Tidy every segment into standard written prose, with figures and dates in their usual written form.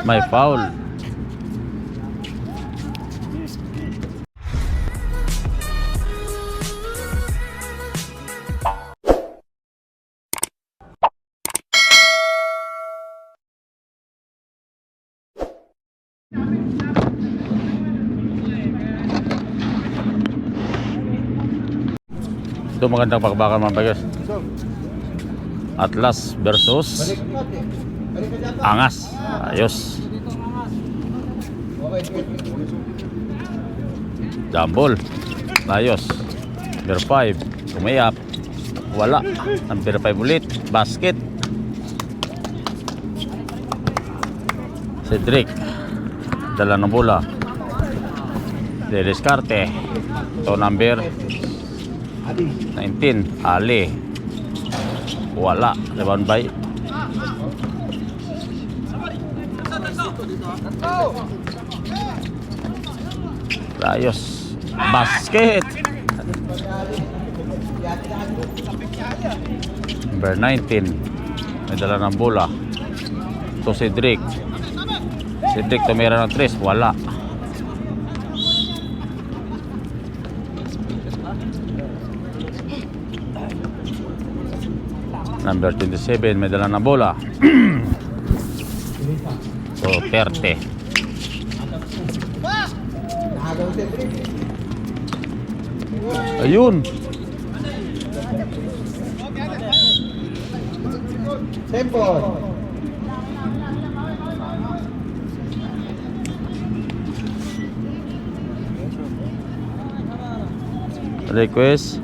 May foul. Ito magandang pakbakan mga bagay. Atlas versus Angas. Ayos. Jambol. Ayos. Number 5. Umayap. Wala. Number 5 ulit. Basket. Cedric. Dala ng bola. Didiskarte. Ito number 19. Ali. Wala. Rebound by Ayos. Basket. Number 19. May dala ng bola. Ito Cedric. Cedric tumira ng 3. Wala. Number 27. May dala ng bola. So 30. Ayun. Tempo. Request.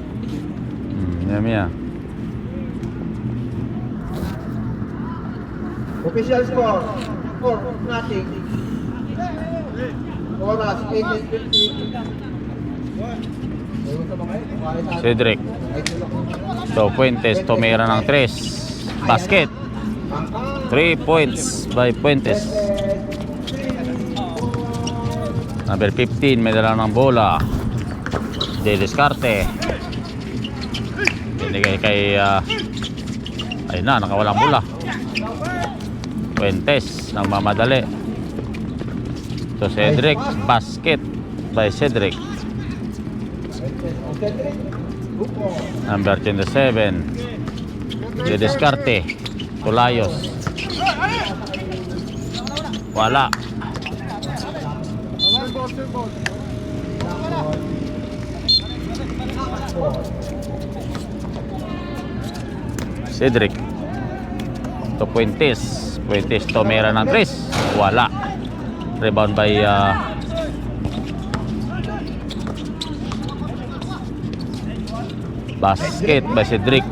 Mia. Official score. 4-0. Oras 8:50. Cedric. So Fuentes tumira ng 3. Basket. 3 points by Fuentes. Number 15 may dala ng bola. Didiskarte. Binigay kay ay na, nakawalang bola. Fuentes nagmamadali. So Cedric. Basket by Cedric. Number 27. Didiskarte. Tulayos. Wala. Cedric. Ito Fuentes. Fuentes tumira ng 3. Wala. Rebound by basket by Cedric.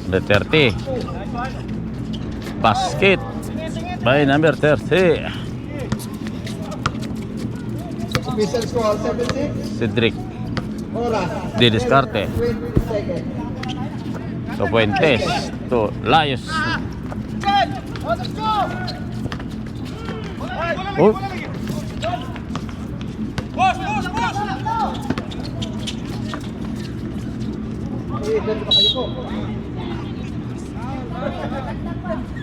The 30. Basket by number 30. Official score 7-6. Cedric. Oras. Didiskarte. 20 seconds. To Fuentes. To Layos. Oh. Dito ba kayo ko?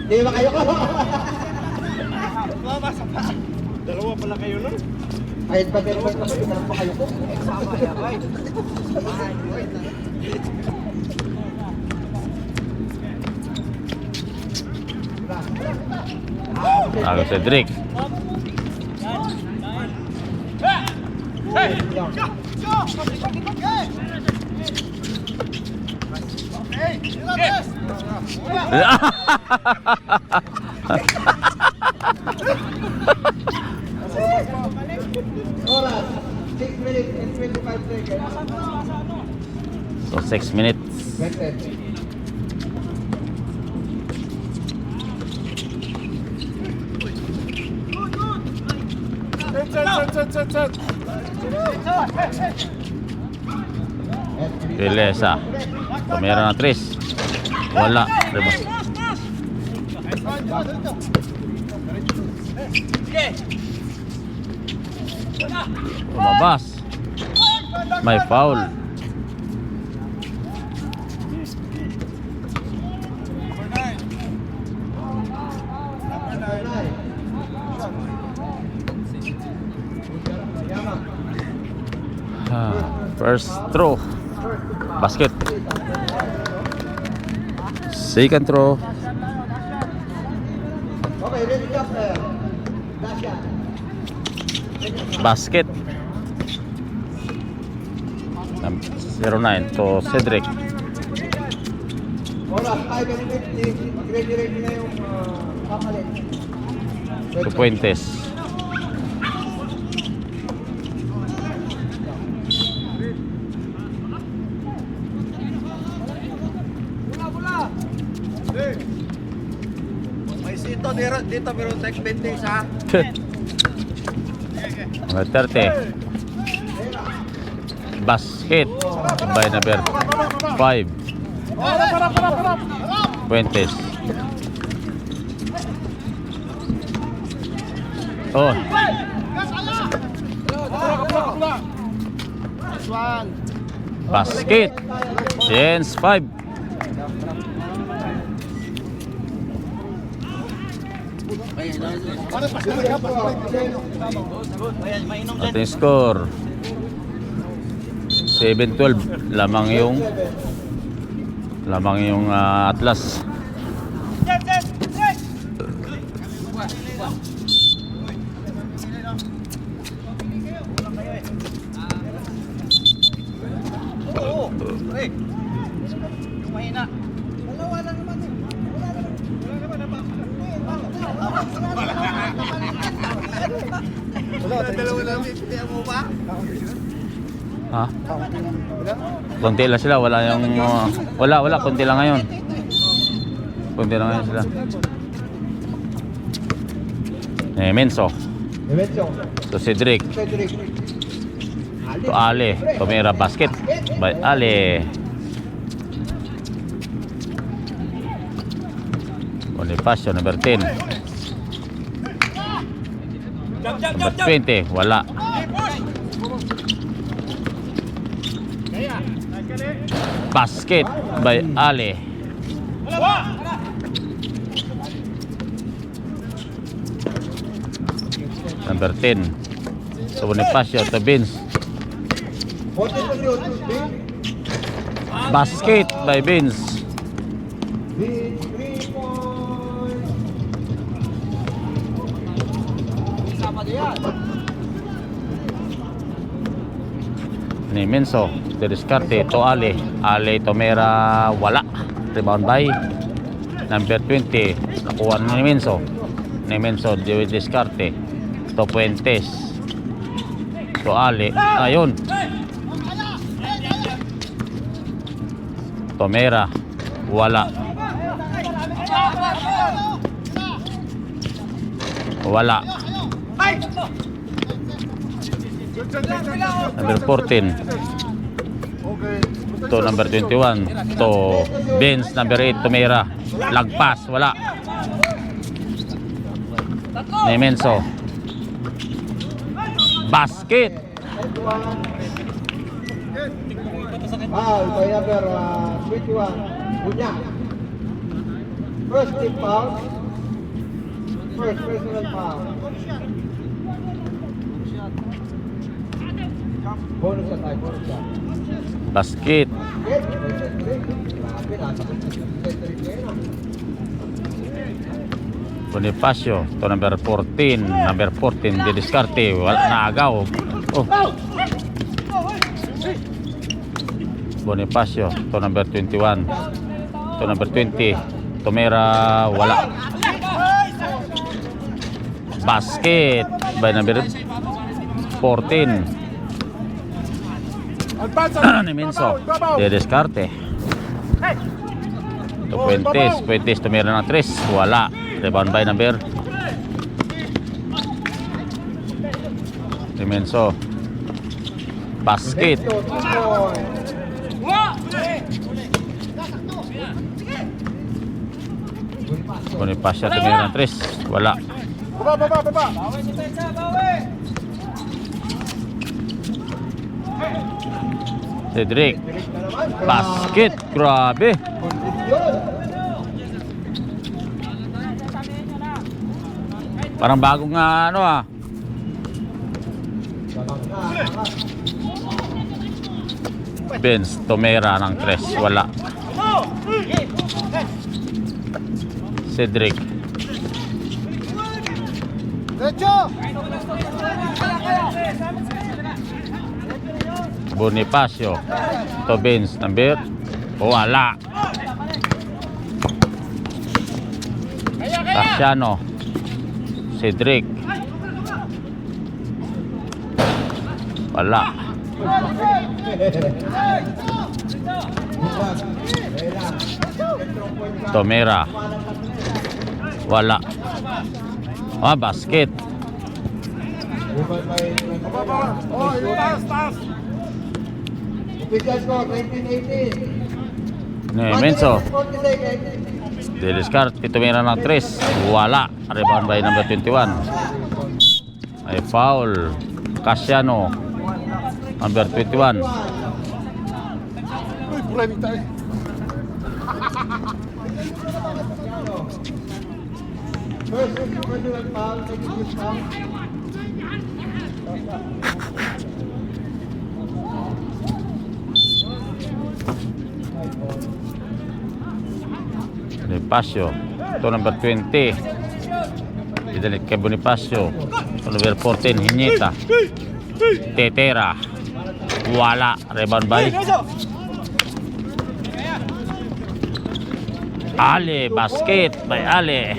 Dito ba kayo ko? Dalawa pala kayo nun? Kahit ba pero ba kayo ko? Ako Cedric. Oras 6 minutes and 25 seconds. So 6 minutes. Set. Pilesa. Tumira ng 3. Wala. Rebound. Lumabas. May foul. First throw. Basket. Second throw. Okay, ready ka, player. Last shot. Basket. 0-9 to Cedric. Oras, 5:50. Mag-ready na yung kapalit. To Puentes. May sito dito pero tech 20 sa. Number 30. Basket by number 5. Puentes. Oh, basket. Chance 5. Ating score 7-12. Lamang yung Atlas. Ha? Konti lang sila, wala yung wala, konti lang ngayon. Konti lang ngayon sila. Menso. Dimension. To Cedric. Cedric. To Ale. Tumira basket by Ale. Bonifacio number 10. Number 20, wala. Basket by Ale. Number 10. So Bonifacio to Vince. Basket by Vince. Ni Menso, Diriscarte to Ale. Ale Tomera, wala. Rebound by number 20. Nakuha ni Menso. Ni Menso, Diriscarte to Puentes. To Ale. Ayun. Tomera, wala. Wala. Number 14 to number 21 to Benz. Number 8 Tomera, lagpas, wala. Nemenso, basket. Foul by number 21. Bunya. First team foul. First personal foul. Bonus attack, bonus shot. Basket. Bonifacio to number 14. Number 14 Diriscarte, wala, naagaw. Oh. Bonifacio to number 21. To number 20 Tomera, wala. Basket by number 14 ni Menso. Diriscarte to Puentes. Tomera ng 3, wala. Rebound by number ni Menso. Basket. Bonifacio Tomera ng 3, wala. Baba. Cedric. Basket. Grabe. Kondisyon. Parang bagong ano ah. Benz, Tomera ng 3. Wala. Cedric. Derecho! Bonifacio. Ito Benz, number. Wala. Casiano. Cedric. Wala. Tomera. Wala. Basket. Baba. Oh, taas. Official score, 19-18. Menso. 40 seconds. Diliscarte. Tomera ng 3. Wala. Rebound by number 21. Ay foul. Casiano. Number 21. Uy, pulay tayo. First individual foul, second foul. Bonifacio. Ito number 20. Idalit kay Bonifacio. Ito number 14. Hinyeta. Tetera. Wala. Rebound by Ale. Basket by Ale.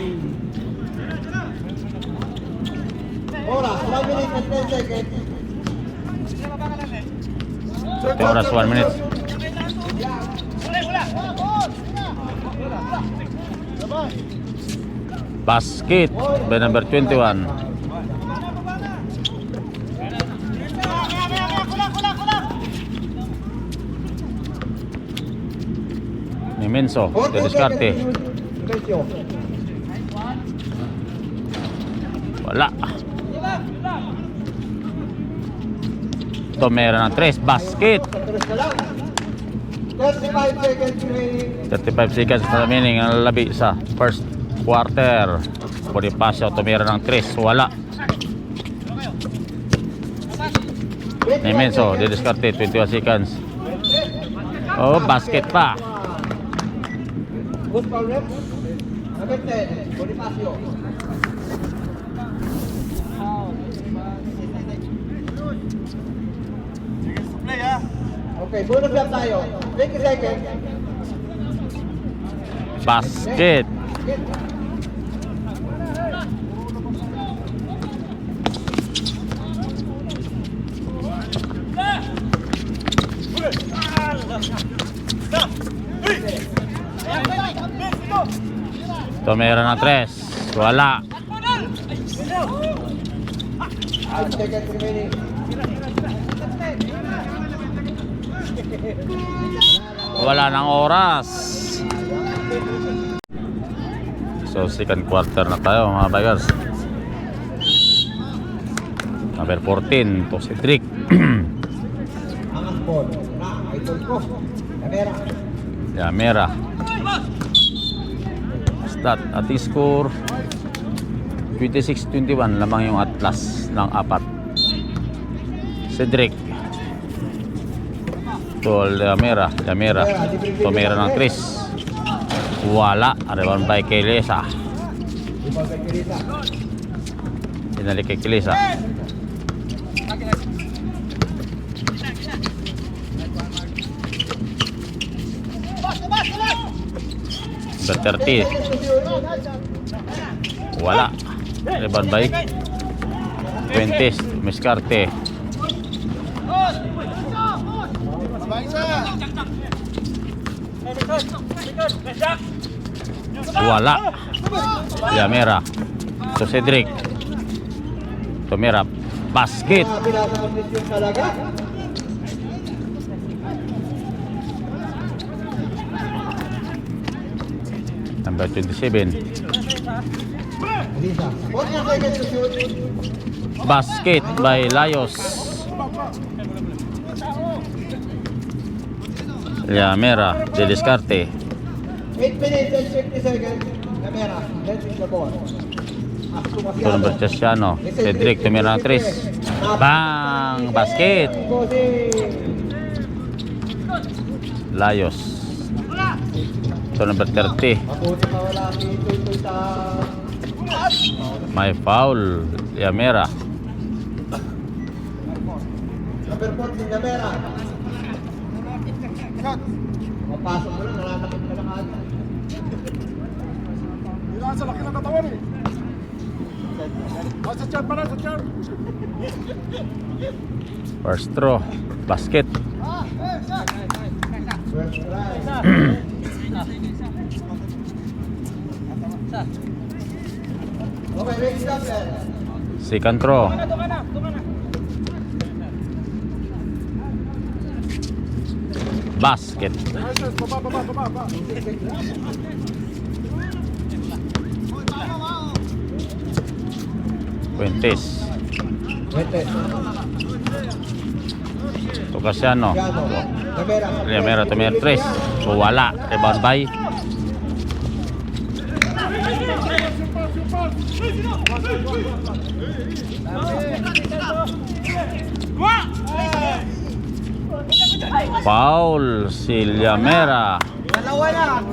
Oras, 1 minute and 10 seconds. Ito oras 1 minute. Basket by number 21. Ni Menso, diskarte. Wala. Tomera ng 3. Basket. 35 seconds remaining. 35 seconds na remaining ang labi sa first quarter. Bonifacio, Tomera ng 3. Wala. Ni Menso, didiskarte. 21 seconds. Oh, basket pa. Who's foul rep? Number 10, Bonifacio. Play ha. Okay, bonus lap tayo. 20 seconds. Basket. Tomera ng 3. Wala. 5 seconds remaining. Wala ng oras. So second quarter na tayo mga bagers. Number 14 to Cedric. Angas ball. Idol ko. Camera. Yamera. Stat at score 26-21 lamang yung Atlas ng 4. Cedric. Tol Yamera. Tomera ng 3. Wala. Rebound by Kelesa. Ibang kagirita. Pinalik kay Kelesa. Number 30. Wala. Rebound by 20. Miscarte. Wala. Yamera. So Cedric. Tomera. Basket. Pinasa kondisyon talaga. Number 27. Lisa. 40 seconds to shoot. Basket by Layos. Yamera de diskarte. 8 minutes and 50 seconds. Camera, let's the ball. Ito ng Berchasiano. Cedric tumira ng 3. Bang! Basket! Layos. Ito number 30. Mabuti pa wala dito sa... May foul. Yamera. Number 14, Camera. Mapasok mo lang, nalalakit ka lang agad. Kailangan sa laki ng katawan eh. Sa chan pa na, sa chan. First throw. Basket. First try. Okay, ready stop there. Second throw. Basket. Baba. Fuentes. Wente. Tocasiano. Camera. Yamera tumira 3. So wala. Rebound by foul si Yamera. Dalawa na.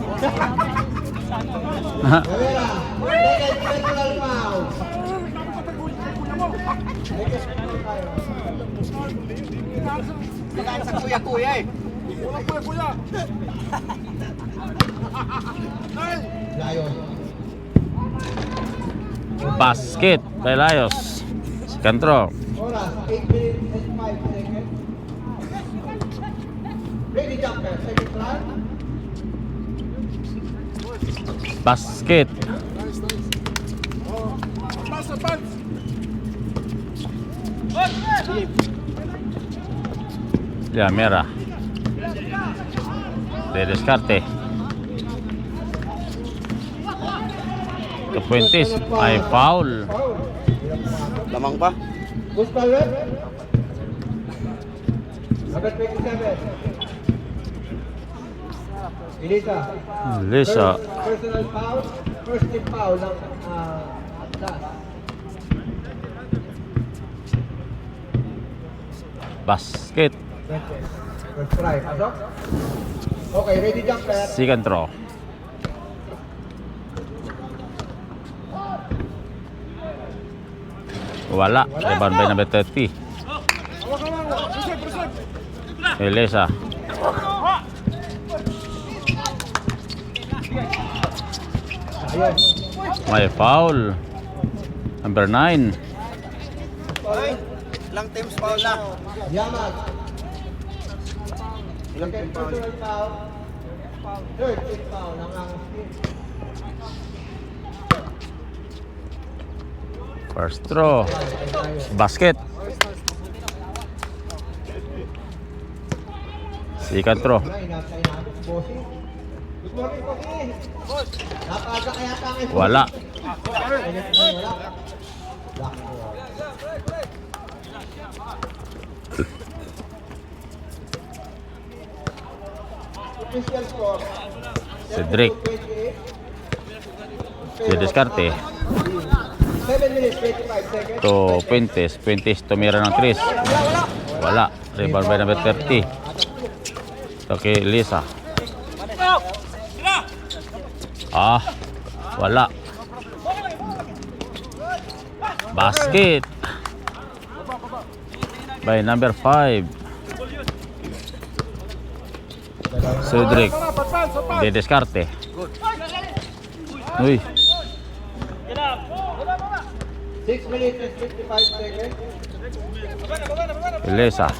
Camera. Second personal foul. Kailangan sa kuya-kuya eh. Walang kuya-kuya. Layon. Basket by Layos. Second throw. Oras, 8 minutes and 5 seconds. Ready jumper, second try. Basket. Nice. Oh, advance. Yamera. De descarte. Fuentes. May foul. Foul. Lamang pa. Gusto ulit. Number 27. Elisa. Lisa. Personal foul. First team foul ng Atlas. Basket. First try. Pasok. Okay, ready jumper. Second throw. Wala. Rebound by number 30. Elisa. Ayun. May foul. Number 9. Ilang teams foul na? Yaman. Second personal foul. Third team foul ng ang team. First throw. Basket. Second throw. Bossing. Good morning, Bossing. Napasa kaya tayo. Wala. Wala. Official score. Cedric. De descarte. 7 minutes, 25 seconds. To Fuentes. Fuentes tumira ng 3. Wala. Rebound by number 30. Ito kay Lisa. Wala. Basket by number 5. Cedric de descarte. Uy, 6 minutes and 55 seconds. Lisa.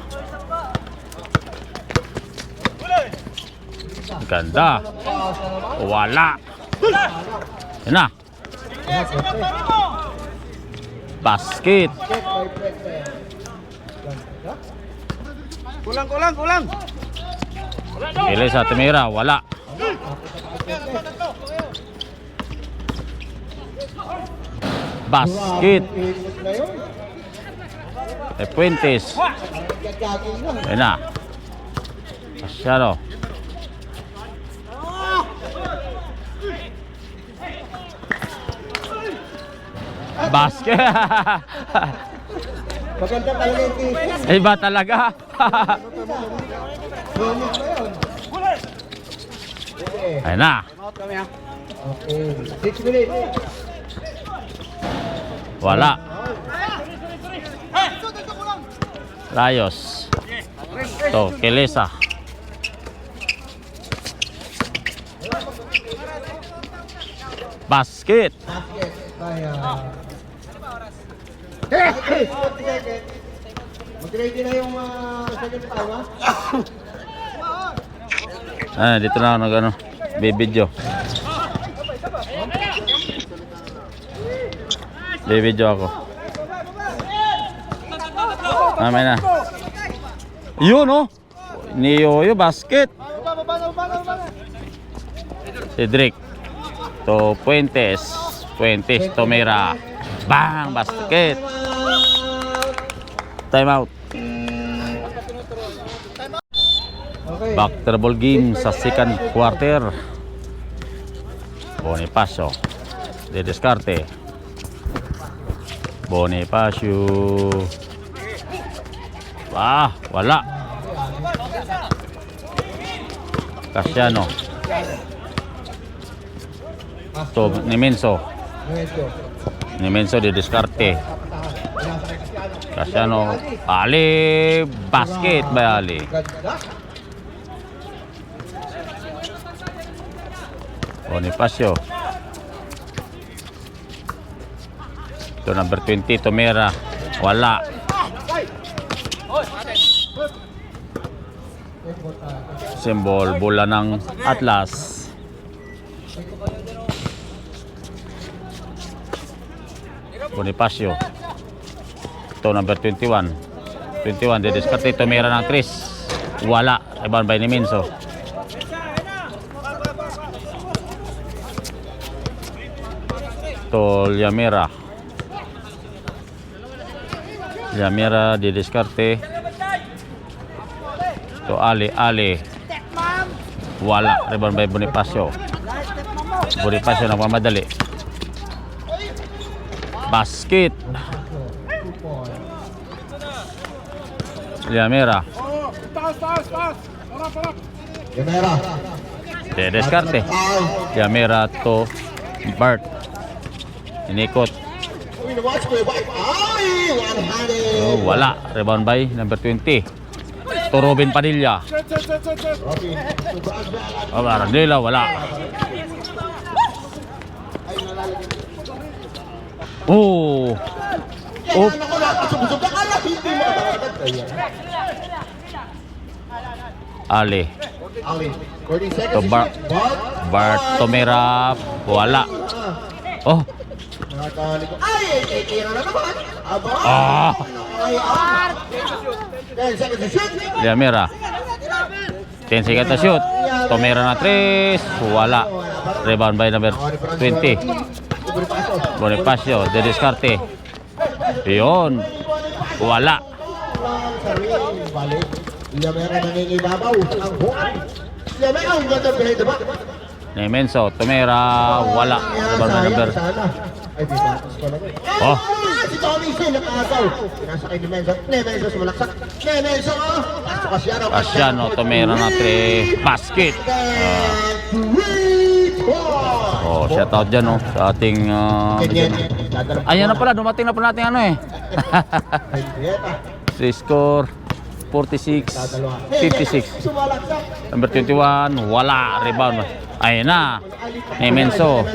Ganda. Wala. Yan na. Basket. Kulang. Elisa tumira, wala. Basket. Ikot na yun. Fuentes. Gagagin lang. Ayun na. Casiano. Basket. Maganda talaga yung thesis. Iba talaga. Bonus na yun. Okay. Ayun na. Out kami ha. Okay. 6 minutes. Wala. Rayos. To, Kelesa. Basket. Basket. Kaya. Hey! 40 seconds. Mag-ready na yung second time, ha? Dito na ako nag ano, bibidyo. Bibidyo ako. Mamay na. Yun oh. Ni Yoyo basket. Cedric. To Fuentes. Fuentes Tomera. Bang basket. Time out. Okay. Back to the ball game sa second quarter. Bonifacio. De Descarte. Bonifacio. Wala. Casiano. To Nemenso. Nemenso de Descarte. Casiano. Ali. Basket by Ali. Ganda. Bonifacio. Ito number 20 Tomera. Wala. Symbol bola ng Atlas. Bonifacio. Ito number 21. 21 de Descarte Tomera ng Chris. Wala. Rebound by Nemenso. To Liamera. Liamera di Descarte. To Ali. Wala. Rebound by Bonifacio. Bonifacio nagmamadali. Basket. Liamera. Taas. Harap. Gamera. De Descarte. Liamera to Bart. Inikot. Oh, wala. Rebound by number 20. To Robin Padilla. Oh, Arandela, wala. Oh. Ali. To Bart Tomera. Wala. Oh. Liamera. 10 seconds to shoot. Tomera na 3. Wala. Rebound by number 20. Bonifacio de Descarte. Yun. Wala. Nemenso, Tomera, wala. Rebound by number. Oh. Si Tommy Sin nakagaw. Pinasakay ni Menzo. Nemenzo sumalaksak. Nemenzo. Casiano, Tomera na 3. Basket. Shout out dyan sa ating ayan na pala, dumating na pala natin si score 46 56. Number 21 wala. Rebound. Ayun na. Nemenso.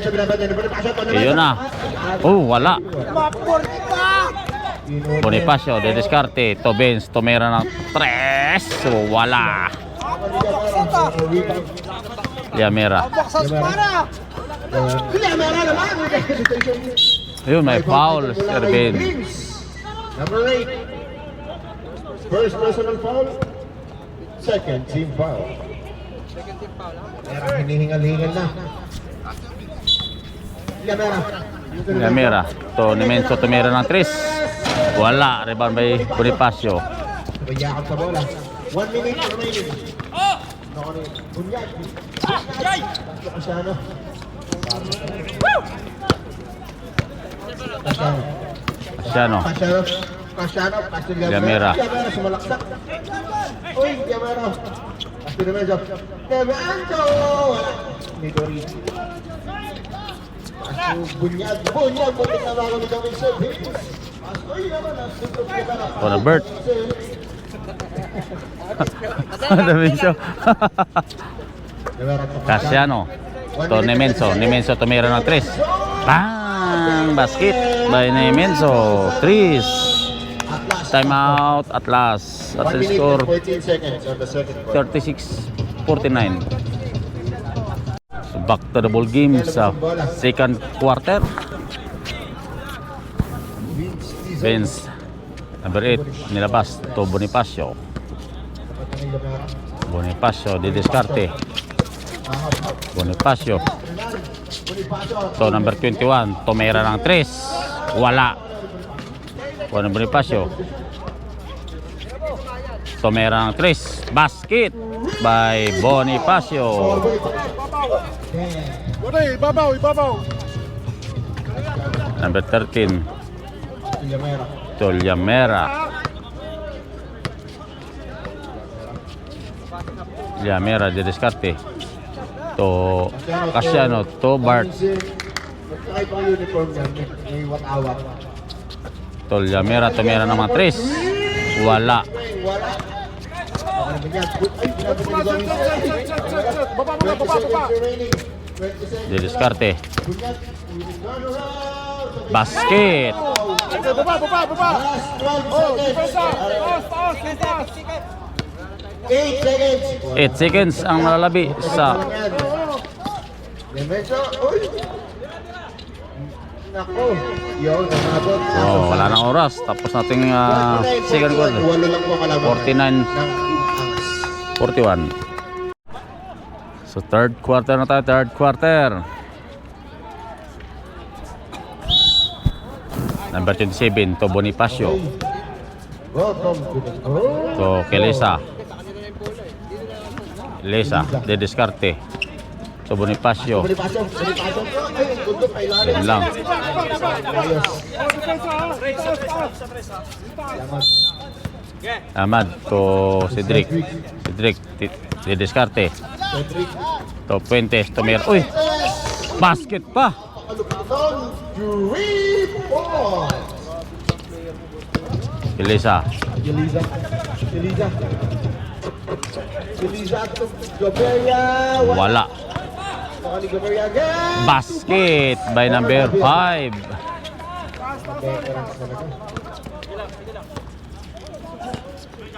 Ayun na. Oh, wala. Bonifacio de Descarte. To Benz. Tomera ng 3. Wala. Liamera. Ayun, may foul. Serben. Number 8. First personal foul. Second team foul. Mera hinihingal-hingal na. Mera. Gamera. To Nemenso tumira ng 3. Wala. Rebound by Bonifacio. Bayakap sa bola. 1 minute remaining. Bunyag. Kasiano. Kasiano. Kasiano. Gamera. Gamera sumalaksak. Uy, Gamera. Castillo medyo. Gamera. Midori. Bunyag. Bunyag. Bunyag na bago ni Nemenso. Uy, naman. Para Bert. Nemenso. Kasiano. To Nemenso. Nemenso tumira ng 3. Bang! Basket by Nemenso. 3. Time out at last. At the score 14 seconds on the second quarter. 36-49. So back to the ball game sa second quarter. Vince number 8 nilabas to Bonifacio. Bonifacio didiskarte. Bonifacio to number 21 tumira ng 3. Wala. Bonifacio tumira ng 3. Basket by Bonifacio. Ibabaw, ibabaw. Number 13 Toliamera. Toliamera didiskarte to Kasiano to Bart. Kahit ang uniform niya, may wat-awat. Toliamera tumira ng mga 3. Wala. Wala. Baba, baba, baba, baba. Didiskarte. Basket. Okay, baba, baba, baba. Oh, defensa. Taas, taas, taas. 8 seconds. 8 seconds ang malalabi sa Medyo, uy. Nako. Yo, namabot. wala nang oras. Tapos nating second quarter. Walo lang po kalaban. 49-41. So third quarter na tayo. Third quarter. Number 27 to Bonifacio. Welcome to the goal. To Kelesa. Kelesa. Didiskarte. To Bonifacio. Bonifacio. Ay, gundo pa ilalim. Yan lang. Ayos. Oh, defensa. Taas. Ahmad to Cedric. Cedric. Didiskarte. Cedric. To Puentes. To Mir. Uy! Basket pa! Pakalupatan. 3 points. Kelesa. Eliza. Eliza. Eliza to Gaberia. Wala. Saka ni Gaberia again. Basket by number 5.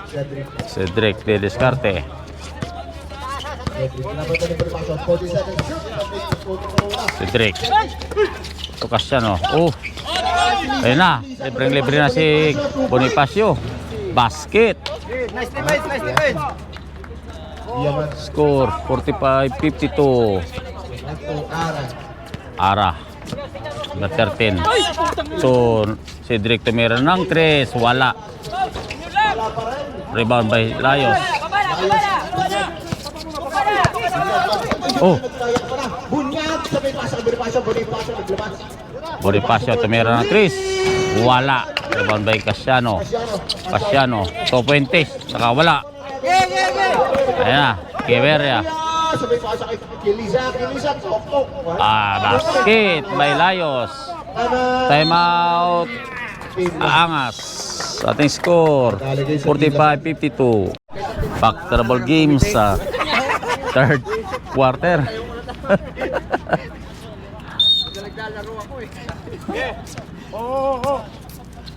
Cedric. Cedric Didiskarte. Cedric. Napunta ni Bonifacio. 40 seconds. Cedric. To Kasiano. Oh! Ayun na. Libreng-libre na si Bonifacio. Basket. Nice defense, nice defense. Yaman. Score 45-52. Ara. Number 13. So, Cedric tumira ng 3. Wala. Rebound by Layos. Oh! Bunyag sa may pasang Bonifacio. Bonifacio naglabas. Bonifacio tumira ng 3. Wala. Rebound by Kasiano. Kasiano. To Puentes. Saka wala. Ayan na. Kiberia. Sa may pasang Eliza. Eliza. Tok-tok. Basket by Layos. Time out. Angas. Ating score 45-52. Back to the ball game sa third quarter.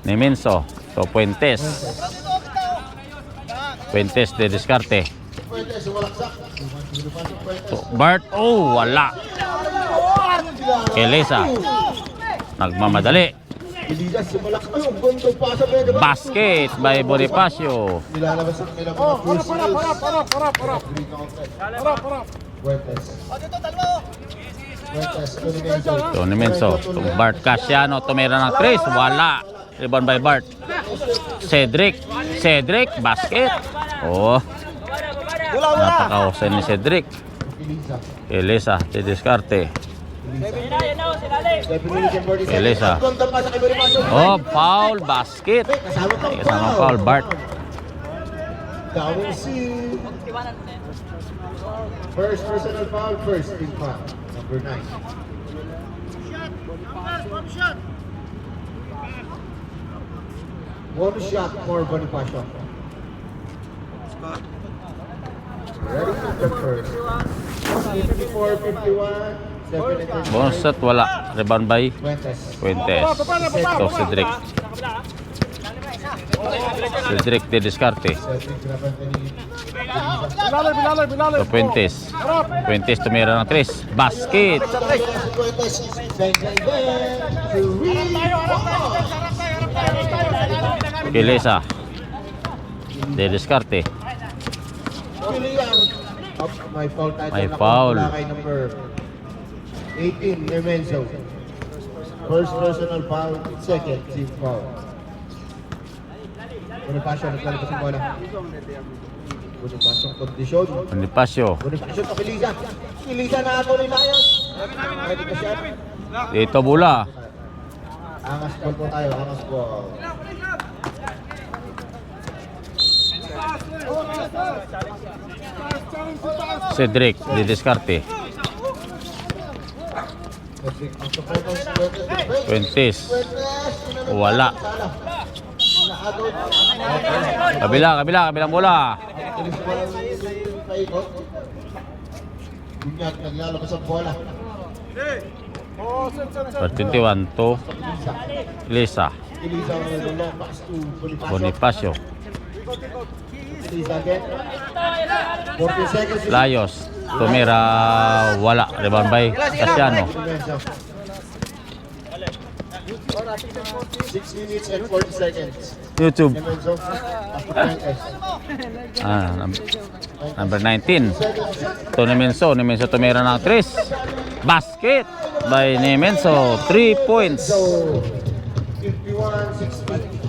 Nemenso to Puentes. Puentes de Descarte. To Bart. Oh, wala. Kelesa. Nagmamadali. Eliza sumalak. Ay, ang gandang pasa ba yun? Basket by Bonifacio. Nilalabas ang kailang mga Oh, first harap. Fuentes. Fuentes to Nimenso. Tony Menso. Bart Casiano, tumira ng 3. Wala. Rebound by Bart. Cedric. Cedric, basket. Oh, napakahusay ni Cedric. Elisa. Elisa, didiskarte. Definition 47. Elisa. Kontra pa sa kay Bonifacio. Oh, foul, basket. Kasama pa. Kasama foul, Bart. Gawin si first personal foul, first team foul. Number 9. One shot for Bonifacio. Ready to the first. 54-51. 7 Bonus shot, wala. Rebound by Fuentes. Fuentes. Ito, Cedric. Cedric, didiskarte. Ito, Fuentes. Fuentes, tumira ng 3. Basket. Fuentes. Bang, bang, bang. Elisa. Didiskarte. May foul tayo. May foul. Kay number 18, Nemenzo. First personal foul, second team foul. Bonifacio, naglalabas ang bola. Bonifacio ang kondisyon. Bonifacio. Bonifacio to Elisa. Elisa na ako ni Lions. Pwede ka siya. Dito, bola. Angas ball po tayo, angas ball. Cedric, didiskarte. Fuentes. Wala. Kabilang bola. Bunyag, naglalabas ang bola. 21 to Elisa. Elisa ang long pass to Bonifacio. Bonifacio. Elisa again. 40 seconds. Layos. Tumira. Wala. Rebound by Casiano. 6 minutes and 40 seconds. YouTube. Nemenzo. Number 19. To Nemenso. Nemenso tumira ng 3. Basket by Nemenso. 3 points. So, 51-60.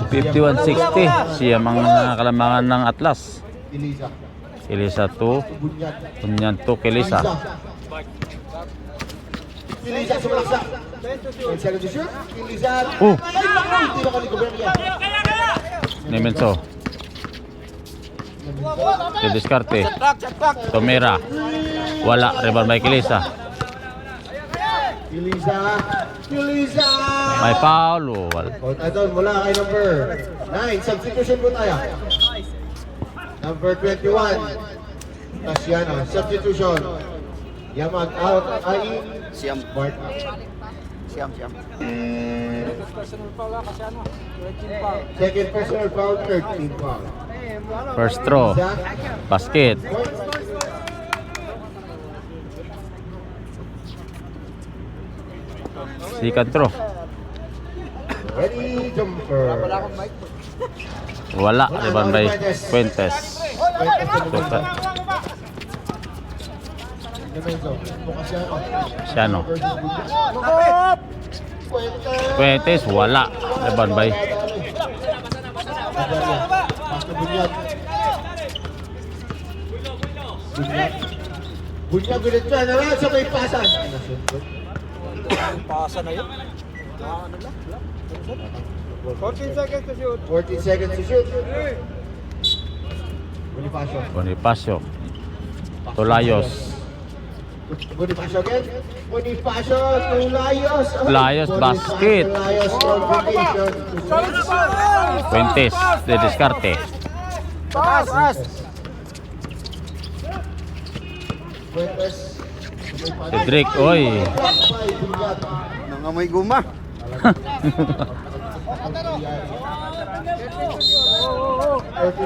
51-60. Siya mga kalamangan ng Atlas. Elisa. Elisa to. Bunyag. Tunyan to Kelisa. Elisa sumalaksak. 10 seconds to shoot. Elisa. Oh. Hindi nakaligober niya. Nemenso. Didiskarte. Tumira. Wala. Rebound by Kelisa. Elisa. Elisa. May foul. Oh, wala. Out na doon mula kay number 9. Substitution po tayo. Number 21. Casiano. Substitution. Yamag out. Ay. Siam. Bart. Siam. Second personal foul. Third team foul. First throw. Elisa. Basket. Second throw. Ready, jumper. Wala. Rebound by Fuentes. Casiano. Fuentes. Wala. Rebound by Bunyag ulit na naman sa may pasan. Pasa na yun. 14 seconds to shoot. 14 seconds to shoot. Bonifacio. Bonifacio. Tolayos. Bonifacio again. Bonifacio to Layos. Layos, basket. Layos confirmation. Fuentes. Didiskarte. Pass. Fuentes. Cedric. Oy. Nangamoy guma. 14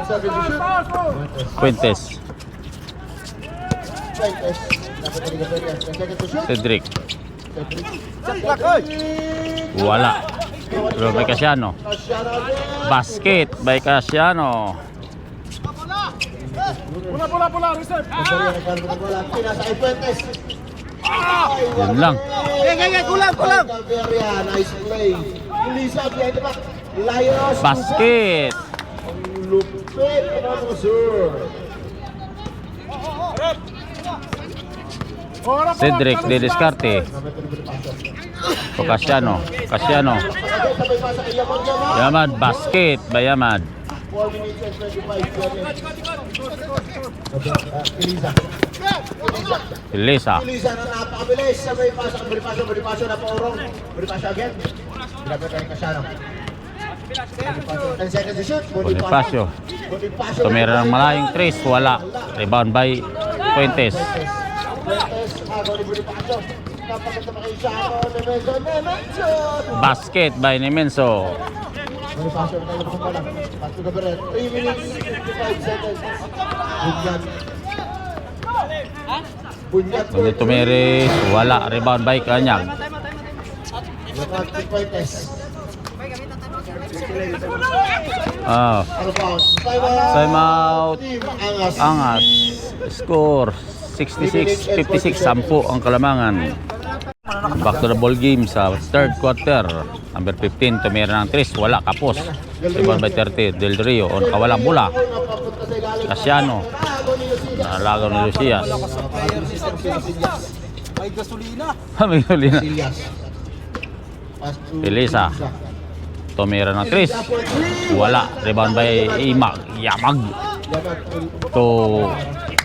seconds to shoot. Fuentes. Fuentes. Dapat naligapan niya. 10 seconds to shoot. Cedric. Check oy. Wala. Rebound by Casiano. Casiano again. Basket by Casiano. Pula, reserve. Nagkaroon ng bola. Pinasa kay Fuentes. Yun lang. Kulang. Calveria, nice play. Lisa, behind the back. Lions. Basket. Ang lupit ng mga sir. Cedric de Descarte. O Casiano. Sabay pasa kay Yamag Yamag. Yamad. Basket. Bayamad. 4 minutes and 25 seconds. Elisa. Lisa na napakabilis. Sabay pasa kay Bonifacio na paurong. Bonifacio again. Grabe kay Casiano. 10 seconds to shoot. Bonifacio. Tumira ng malayong 3. Wala. Rebound by Fuentes. Basket by Nemenso. Bonifacio na tayo pala. Pass to Gabriel. 3 minutes 55 seconds. Bunyat. Kundi tumiris. Wala. Rebound by Kanyang. Ah. Time out. Angas. Score 66-56. 10 ang Kalamangan. Back to the ball game sa third quarter. Number 15 tumira ng 3. Wala. Kapos. Rebound by 30. Del Rio. O nakawalang bola. Casiano. Nalagaw ni Lucias. May gasolina. May gasolina. Elisa. Tumira ng 3. Wala. Rebound by Yamag. To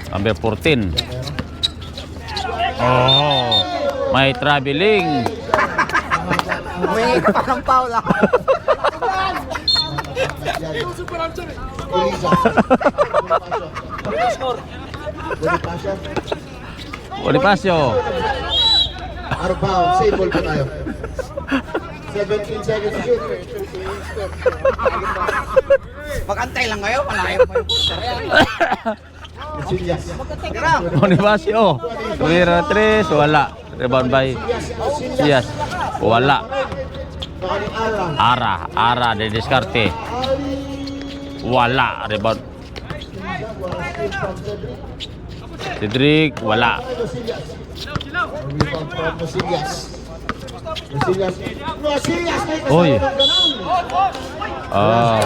number 14. Oh, may traveling. May parang Paula. Bonifacio. Arbound, save ball po tayo. 17 seconds to shoot. Mag-antay lang kayo, malayo pa yung Sillas. Bonifacio. Tumira ng 3. Wala. Rebound by Sias. Wala. Ara de Descarte. Wala. Rebound. Cedric. Wala. Oy. Ah.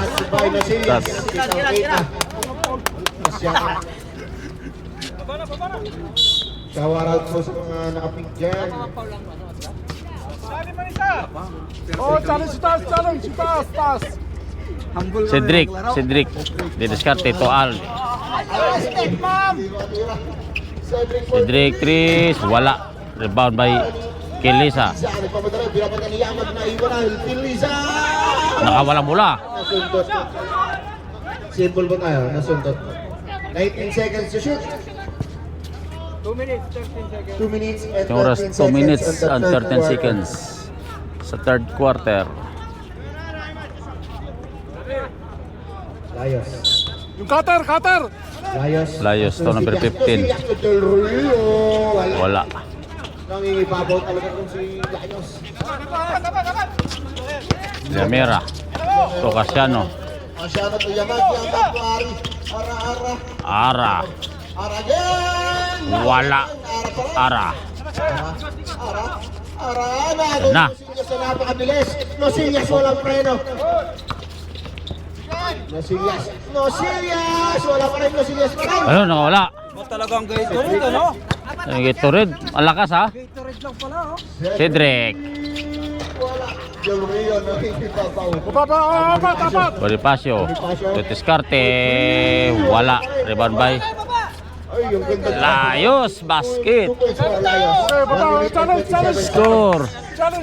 Shower out po sa mga nakapig dyan. Oh, challenge, taas. Humble ka Cedric. De Descarte to Al. Cedric 3. Wala. Rebound by Kelisa. Nakawalang bola. Nasundot. Simple ba tayo? Nasundot. 19 seconds to shoot. 2 minutes and 13 Oras 2 minutes and 13 quarter. seconds sa third quarter. Layos. Yung cutter. Layos to number 15. Wala. Nangingibabaw talaga kung si Layos. Lamera. To Casiano. Casiano to Yamag, Ari. Ara. Ara again! Wala. Ara. Na. Nosillas na napakabilis. Nosillas walang preno. Nosillas! Wala pa rin Nosillas pa rin. Ayun, nakawala. Talagang Gatorade, ano? Gatorade. Ang lakas ha. Gatorade lang pala, oh. Cedric. Wala. Del Rio nangingibabaw. Tapat. Bonifacio. De Descarte. Wala. Rebound by Ay, yung ganda. Layos. Basket. 2 points for Layos. Challenge. Score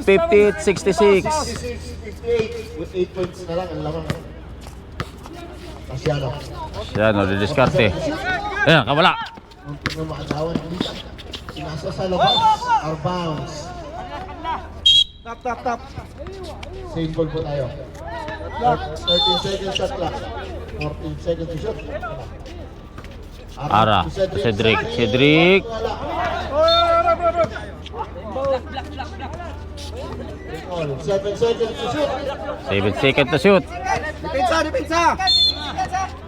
58-66. 58 with 8 points na lang ang lamang. Casiano. Casiano de Descarte. Ayan, nakawala. Muntik na makadawan dito. Sinasa sa labas. Out bounds. Tap. Same ball po tayo. 13 seconds shot clock. 14 seconds to shoot. Ara. Cedric. Cedric. Wala. Recall. 7 seconds to shoot. 7 seconds to shoot. Depensa.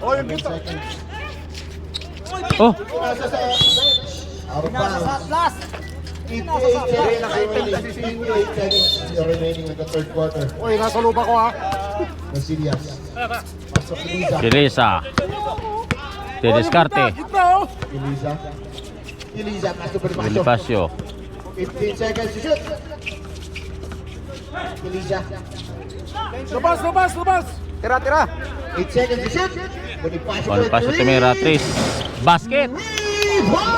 Oh, yung 7 dito. seconds. Oh. Nasa sa bench. Out of bounds. Last. remaining in the third quarter. Uy, nasa lupa ko ha. Casillas. Pasok Eliza. Kilisa. Didiskarte. Gitna oh. Eliza. Eliza, pasok pa rin Bonifacio. 15 seconds to shoot. Eliza. Labas, labas, labas. Tira, tira. 8 seconds to shoot. Bonifacio. Bonifacio tumira 3. Basket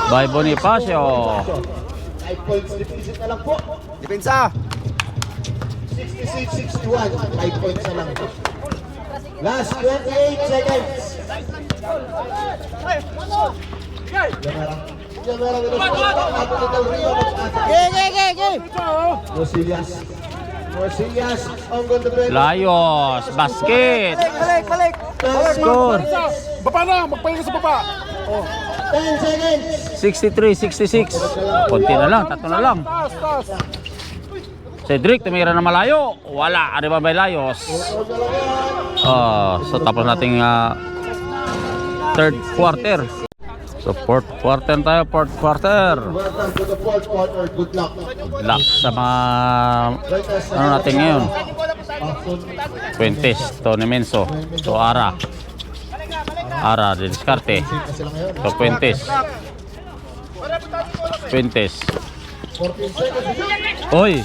by Bonifacio. 5 points deficit na lang po. Depensa. 66-61. 5 points na lang po. Last 28 seconds. Rosillas on the bench. Layos. Basket. Balik, balik. Score. Baba na, magpahinga sa baba. Oh. 10 seconds. 63-66. Konti na lang. Tatlo na lang. Taas, taas. Cedric tumira na malayo. Wala. Ano ba may layos? So tapos nating third quarter. So fourth quarter tayo. Fourth quarter. Welcome to the fourth quarter. Good luck. Lock sa mga ano natin ngayon. Fuentes, Tony Menso, to Ara. Ara, didiskarte. To Fuentes. Fuentes. 14 seconds to shoot. Oy!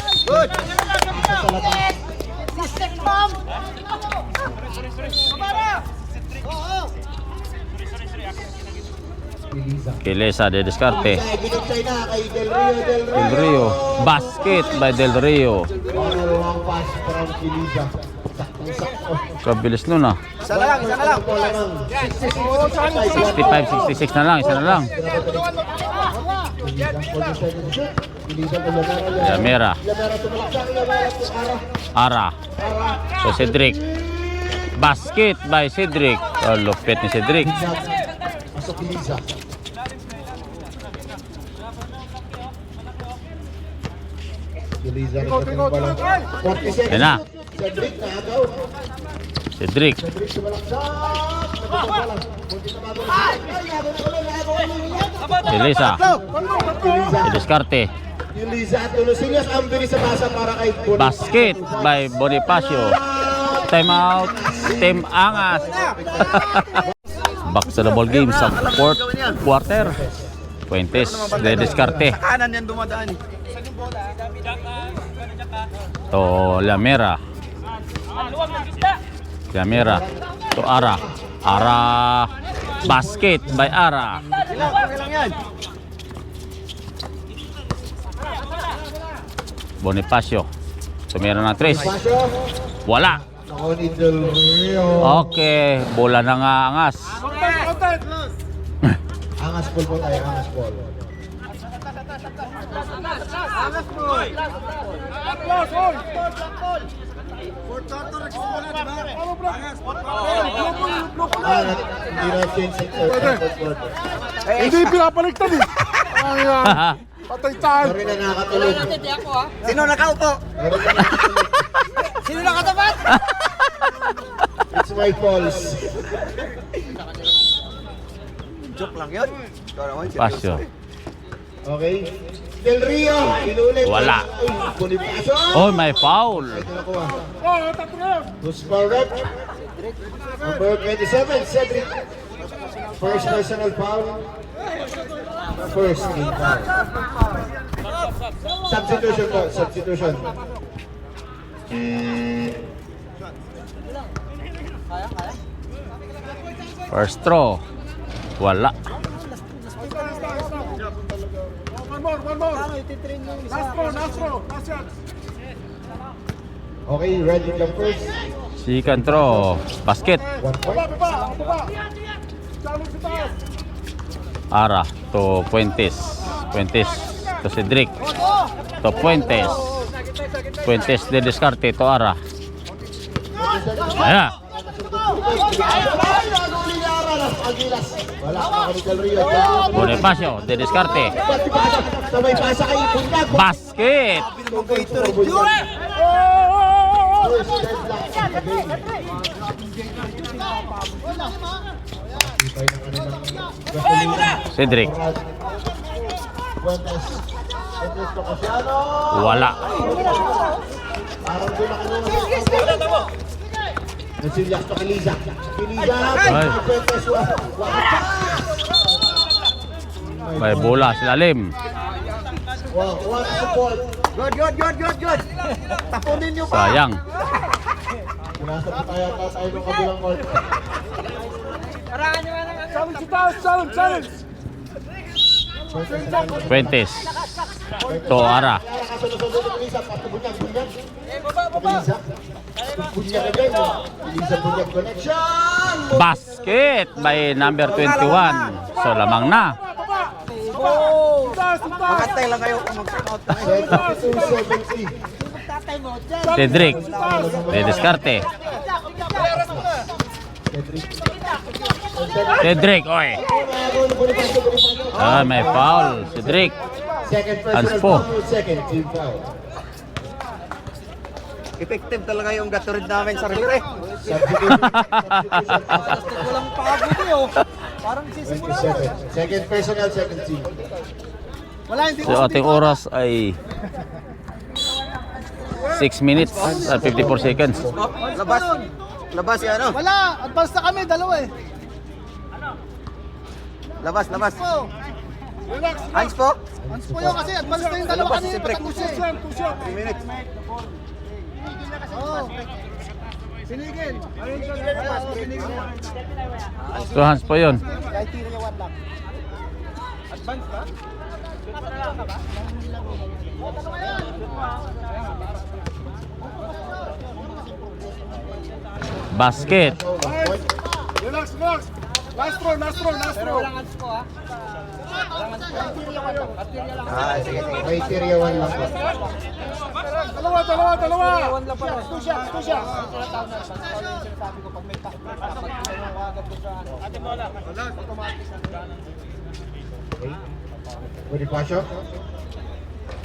Eliza. Kilesa, didiskarte. Binigay na kay Del Del Rio. Basket by Del Rio. Pangalawang pass from Eliza. Sakto-sakto. Kabilis nun ah. Isa na lang, isa na lang. 65-66 na lang. Isa na lang. Yamera. Ara. So Cedric. Basket by Cedric. Oh, lupit ni Cedric. Pasok Eliza. Eliza rin sa bala. 40 seconds. Yan na. Cedric na agaw. Cedric. Cedric sumalaksak. Elisa. Didiskarte. Eliza at Lucinas ang bilis sa basa para kay Bonifacio. Basket by Bonifacio. Time out. Team Angas. Back to the ball game sa fourth quarter. Fuentes, didiskarte. Kanan yan dumadaan eh. To Lamera. Lamera. To Ara. Ara. Basket by Ara. Bonifacio. Tumira ng 3. Wala. Ako ni Del Rio. Okay. Bola na nga Angas. Angas ball po tayo, angas ball. Hindi na change sa third quarter. Hindi pinapaliktad eh. Ang yan. Patay tayo. Sorry na nakatulog. Sino nakaupo? Sorry na nakatulog. Sino nakatapat? It's my falls. Joke lang yun. Pasyo. Okay. Del Rio, inulit. Wala. Uy, Bonifacio. Oh, may foul. Ito nakuha. Oh, tatlo. Who's for rep? Number 27, Cedric. First personal foul. First team foul. Substitution po, substitution. First throw. Wala. One more, one more. Last row, last row. Last shot. Okay, ready ka first. Second throw. Basket. 1 point. Baba, baba, baba. Challenge sa taas. Ara to Fuentes. Fuentes to Cedric. To Fuentes. Fuentes de descarte to Ara. Ayan. Wala ako ni Del Rio. Bonifacio de descarte. Sabay pasa kay Pundag. Basket. Cedric. Ernesto Casiano. Wala. Parang doon nakinuha. Nasilias to Eliza. Eliza. Ay. May bola sa lalim. Wow, what support. Good. Tapunin niyo pa. Sayang. Nasa pa tayo ng kabilang court. Challenge. 20s. To Ara. Eliza, bunyag again. Eliza bunyag connection. Basket by number 21. So lamang na. Makatay lang kayo kung mag-out na. 72-70. Cedric. De Descarte. Cedric, oy. Ah, may foul. Cedric. Second Hands personal po. foul, second team foul. Effective talaga yung Gatorade namin sa referee. Substitution. Walang pagod eh oh. Parang sisimula lang. 27. Second personal, second team. Wala, hindi So ating oras ay 6 minutes at 54 seconds. Labas yan ano? Wala, advance na kami, dalawa eh. Labas. Relax. Hands po. Hans po yun kasi advance na yung dalawa Labas kanina. si Brek. Patapos eh. 3 minutes. Oo. Sinigil. Oo, sinigil. So hands po yun. Kahit tinayawan lang. Advance ka? Basket. Relax. Last row. Sige. Criteria 1 lang po. Dalawa. Two shots. Okay. Bonifacio.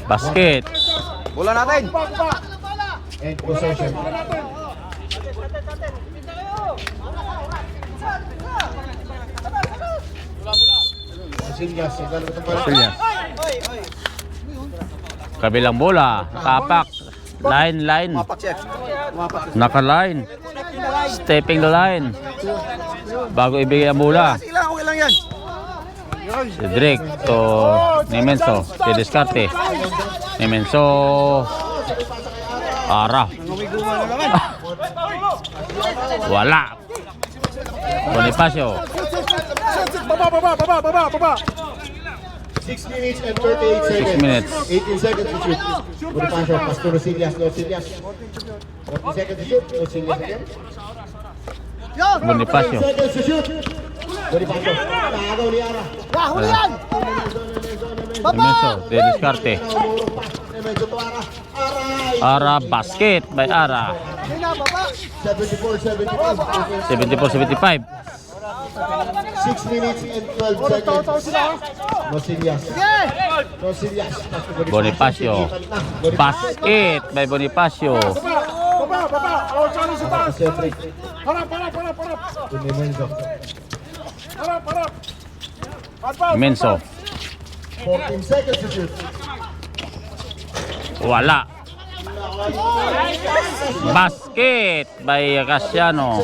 Basket. Bola natin. And possession. Casillas. Igalo itong pala. Casillas. Kabilang bola. Tapak. Line. Mapak chef. Naka-line. Stepping the line. Bago ibigay ang bola. Okay lang yan. Cedric to Nemenso. De Descarte. Nemenso. Ara. Namiguma na naman. Wala. Bonifacio. Baba. 6 minutes and 38 seconds. 6 minutes. 18 seconds to shoot. Bonifacio. Pass to Rosillas. 40 seconds to shoot. Rosillas again. Bonifacio. 30 seconds to shoot. Bonifacio. Nakagaw ni Ara. Huli yan! Nemenso. De Descarte. Nemenso to Ara. Ara Ara. basket by Ara. Baba. 74-75. 74-75. 6 minutes and 12 seconds. Rosillas. Rosillas. Bonifacio. Basket by Bonifacio. Baba. Challenge sa taas. Cedric. Harap. To Nemenso. Harap. Nemenso. 14 seconds to shoot. Wala. Basket by Casiano.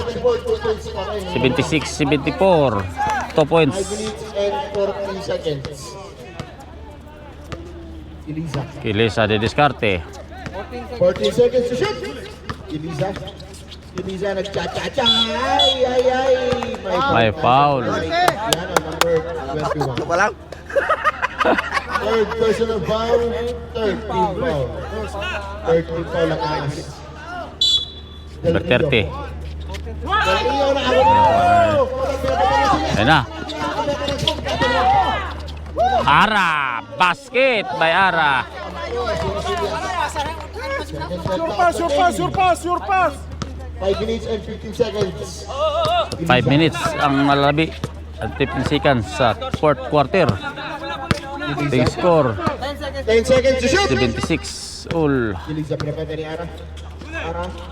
76-74. 2 points. 5 minutes and 40 seconds. Eliza. Kilesa de Descarte. 14 seconds to shoot. Eliza nagcha-cha-cha. Ay. May foul. Yan ang number 21. Walang. Third personal foul. Third team foul. Third team foul ang angas. Number 30. Dalio nakawag. Ayan na. Ara. Basket by Ara. Your pass. 5 minutes and 15 seconds. 5 minutes ang malalabi. At 15 seconds sa fourth quarter. Big score. 10 seconds to shoot. 76 all. Eliza pinapenta ni Ara.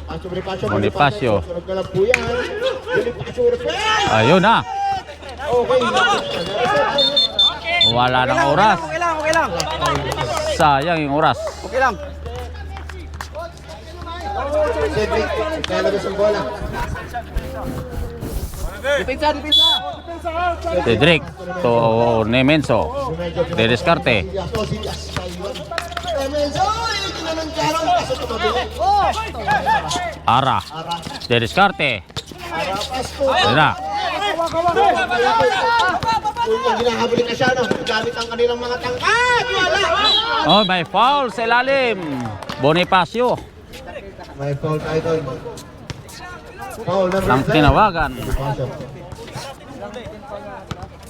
Paso Bonifacio. Sunod na lang po yan. Bonifacio repair. Ayun na. Okay. Wala ng oras. Okay lang. Sayang yung oras. Okay lang. Cedric, lalabas ang bola. Depensa, depensa. Cedric to Nemenso. De Descarte. Ara. De Descarte. Ara. Yung ginahabol na siya, no? Gamit ang kanilang mga tangkad. Wala! Oh, may foul sa ilalim. Bonifacio May foul tayo doon. Foul number ng 10. tinawagan.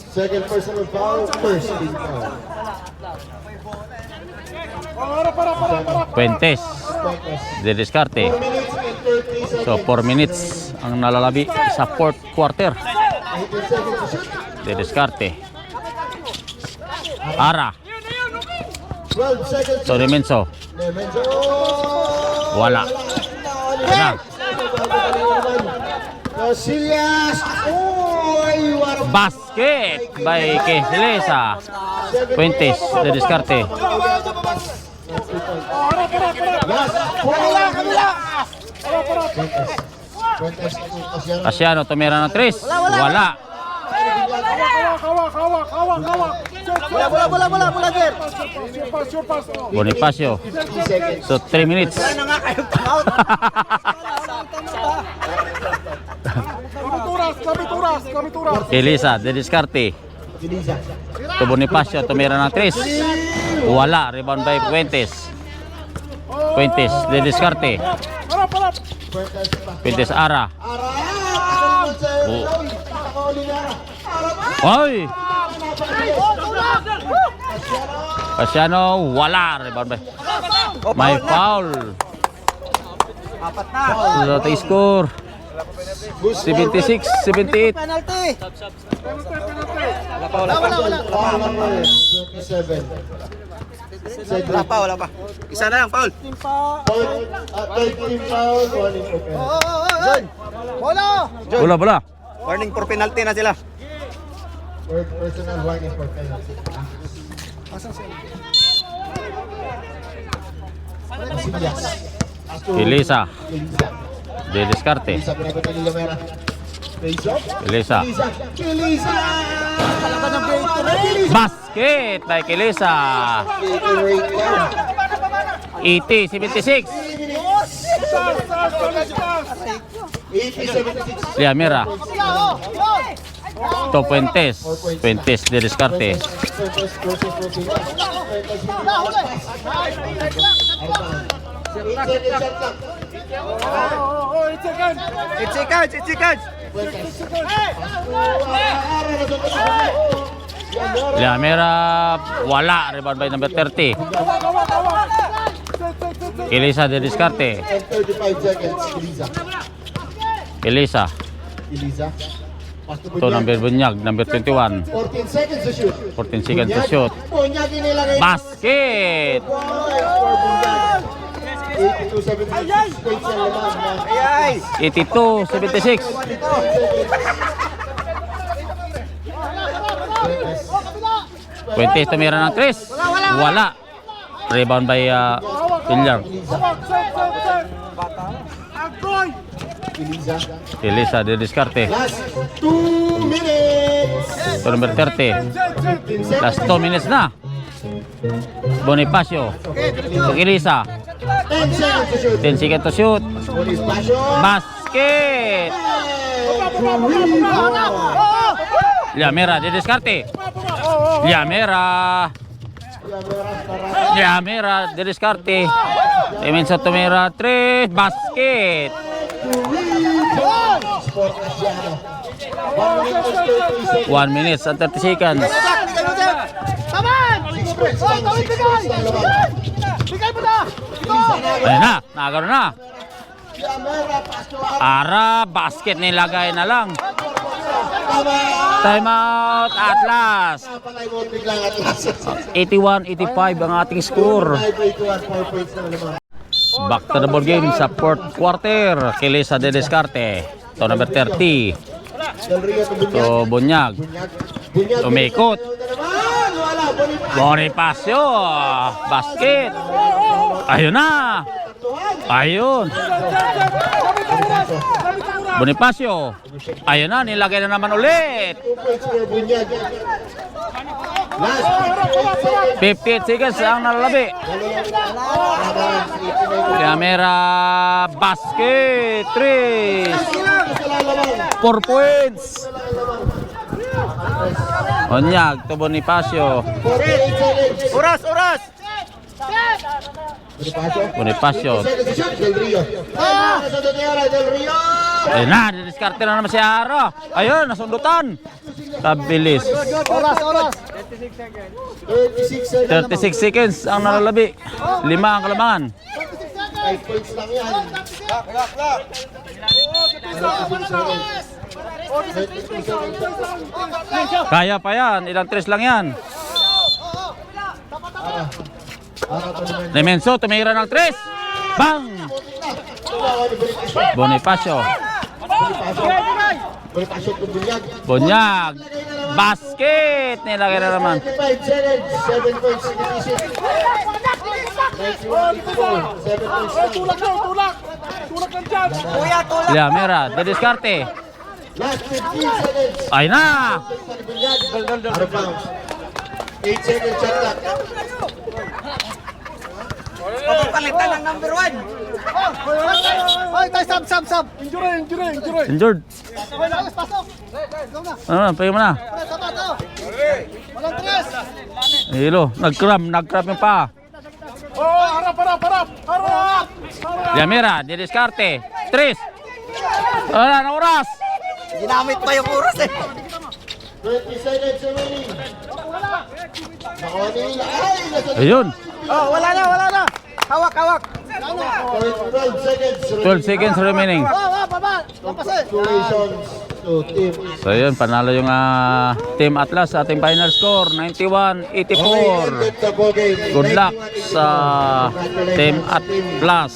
Second personal foul, first team foul. Puentes. De Descarte. 4 minutes and 30 seconds. So 4 minutes ang nalalabi sa fourth quarter. 18 seconds to shoot. De Descarte. Ara. 12 seconds So Nemenso. Nemenso. Wala. Ara. Casillas. Oy, what a Basket by Keslesa. Puentes. De Descarte. Casiano tumira ng 3. Wala. Bola, sir. Bonifacio. So 3 minutes. Elisa, De Descarte. To Bonifacio, tumira ng 3. Wala. Rebound by Puentes. Puentes, De Descarte. Puentes, Ara. Hoy! Casiano, wala. Rebound by. May foul. Apat na. So, score 76-78. Penalty. Foul number 27. Wala pa. Isa na lang, foul. 13 foul, 1 for penalty. Bola. Warning for penalty na sila. Third personal warning for penalty. Casillas. Elisa, De Descarte. Elisa, pinabutan ni Lumera. Face off. Elisa. Elisa! Basket by Elisa. 80-76. 80-76. Liamera. To Puentes. Puentes, De Descarte. It's seconds. Liamera, wala. Rebound by number 30. Elisa, De Descarte. And 35 seconds, Elisa. Elisa. Elisa. To number Bunyag, number 21. 14 seconds to shoot. 14 seconds to shoot. Bunyag inilagay. Basket! 82-76. Wait sa laman na. Ay. 82-76. Puentes tumira ng 3. Wala. Rebound by Villar. Elisa. Elisa, De Descarte. Last 2 minutes. To number 30. Last 2 minutes na. Bonifacio. To Elisa. 10 seconds to shoot. 10 seconds to shoot. Bonifacio. Basket! Liamera, De Descarte. Liamera, De Descarte. Nemenso tumira 3. Basket! Sport Casiano. 1 minute 30 seconds. 1 minute and 30 seconds. Ayun na, nagano na. Ara, basket nilagay na lang. Time out, Atlas. 81-85 ang ating score. Back to the ball game sa fourth quarter. Elisa, De Descarte. To number 30. To Bunyag. Tumikot. Bonifacio. Basket. Ayun na. Ayun. Bonifacio. Ayun na, nilagay na naman ulit. 2 points for Bunyag. Last 58 seconds ang nalalabi. Camera basket 3. 4 points. Onyag to Bonifacio. 48 seconds. Oras, oras! Bonifacio. Del Rio. Sa Duterte, Del Rio. Ayun na, didiskarte na naman si Aro. Ayun, nasundutan. Kabilis. Oras, oras. 36 seconds. 36 seconds ang nalalabi. 5 ang kalamangan. 5 points lang yan. Lock, lock! 36 seconds. 32 seconds. Kaya pa yan, ilang tres lang yan. Para pa naman. Nemenso, tumira ng tres. Bang! Bonifacio. Bonifacio to Bunyag. Bunyag. Basket. Nilagay na naman. 25 seconds. 7 points in deficit. 91-84. 7 points lang. Tulak lang, tulak. Tulak lang dyan. Kuya, tulak! Camera, didiskarte. Last 15 seconds. Ay na! Bunyag. Out of bounds. 8 seconds shot clock. Papapalitan ng number 1! Ay, tayo, sub. Injury. Injured. Pasok, pasok. Ikaw na. Ano, pagay mo na. Sabat, oh. Walang tres. Hilo, nag-cramp yung paa. Oh, harap. Camera, didiskarte. Tres. Wala na oras. Ginamit pa yung oras eh! 20 seconds remaining. Nakuha nila. Ay! Nasa Ayun. Oh, wala na! Hawak! 12 seconds. 12 seconds remaining. Baba. Congratulations to Team. So yun, panalo yung Team Atlas sa ating final score, 91-84. Good Good luck sa Team Atlas.